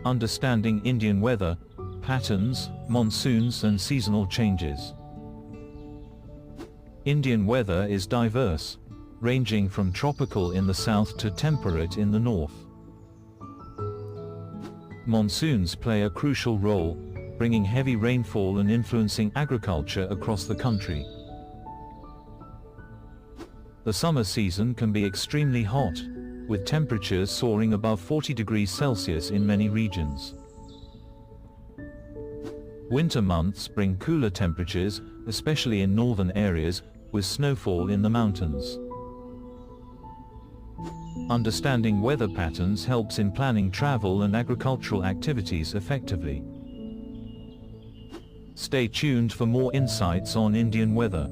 Understanding Indian weather patterns, monsoons and seasonal changes. Indian weather is diverse, ranging from tropical in the south to temperate in the north. Monsoons play a crucial role, bringing heavy rainfall and influencing agriculture across the country. The summer season can be extremely hot, with temperatures soaring above 40 degrees Celsius in many regions. Winter months bring cooler temperatures, especially in northern areas, with snowfall in the mountains. Understanding weather patterns helps in planning travel and agricultural activities effectively. Stay tuned for more insights on Indian weather.